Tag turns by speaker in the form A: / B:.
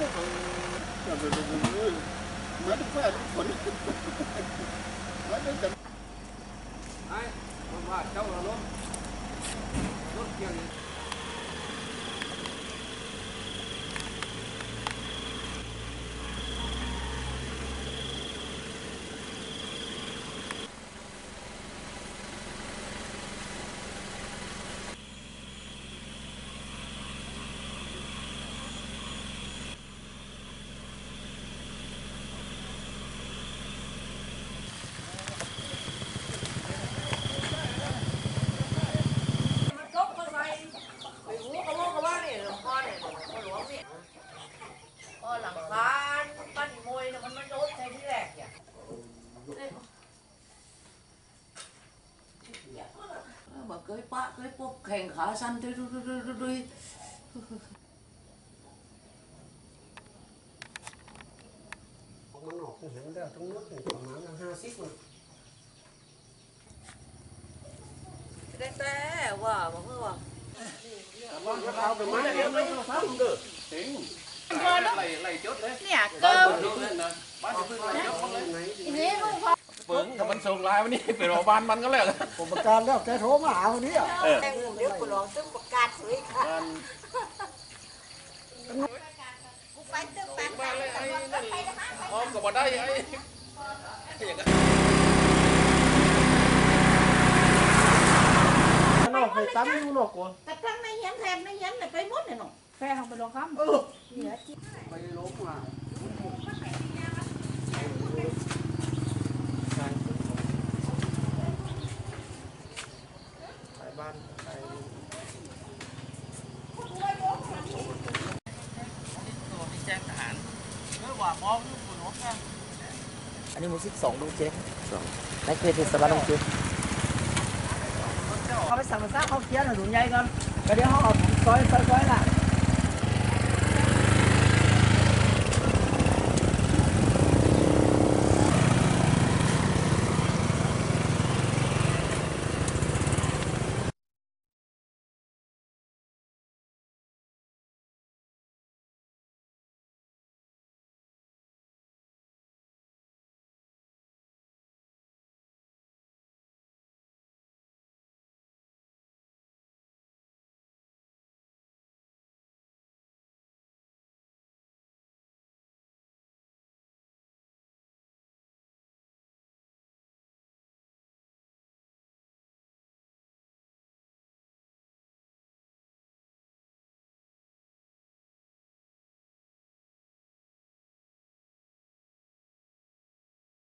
A: mới được phải đúng chuẩn mới được chuẩn
B: ai mà cháu là luôn luôn kia
C: หลังคาปั้นมวยเนี่ยมันโดนใช้ที่แรกเนี่ยบอกเคยปะเคยปุ๊บแข่งขาสั้นดุย
A: มันออกเห็นได้ตรงนู้นประมาณ50มัน
C: แต่ว่าบอกว่า
A: บ้านเขาเป็นไม้เดียวไม่ต้องซ้ำเด้อถึงไหลจดเลย
D: เนี่ยเกิน
A: บ้านจะพึ่งไหลจดเลยไหน
D: นี่ลูกพ่อ
B: เปิงถ้ามันส่งไลน์วันนี้เป็นโรงพยาบาลมันก็แล้ว
A: ผมประกันแล้วแกโทรมาหาวันนี้อ่ะ
D: แต่งเดี๋ยวกูลองตึ้งประกาศสวยค่ะกูไปตึ้งแปดไปไปนะ
B: พร้อมกับบ่ได้ไอ้อย่างนั้น
A: นอกไปตั้มอยู่นอกก่อน
D: แต่ตั้งในยันแทนในยันเลยไปหมดเลยเนาะแฟนเขาไปลงคำเหลือจิ
A: ไปล้มมาไปบ้านไป
B: แจ้งทหารเมื่อว่ามองอยู่บนหัวแก้ม
E: อันนี้มูสิก2ดูเจ๊ในเขตเทศบาลดงเจ๊เขาไปสั่งมาซะเขาเคี้ยวหน่อยถุงใหญ่ก่อนก็เดี๋ยวเขาเอาซอยละ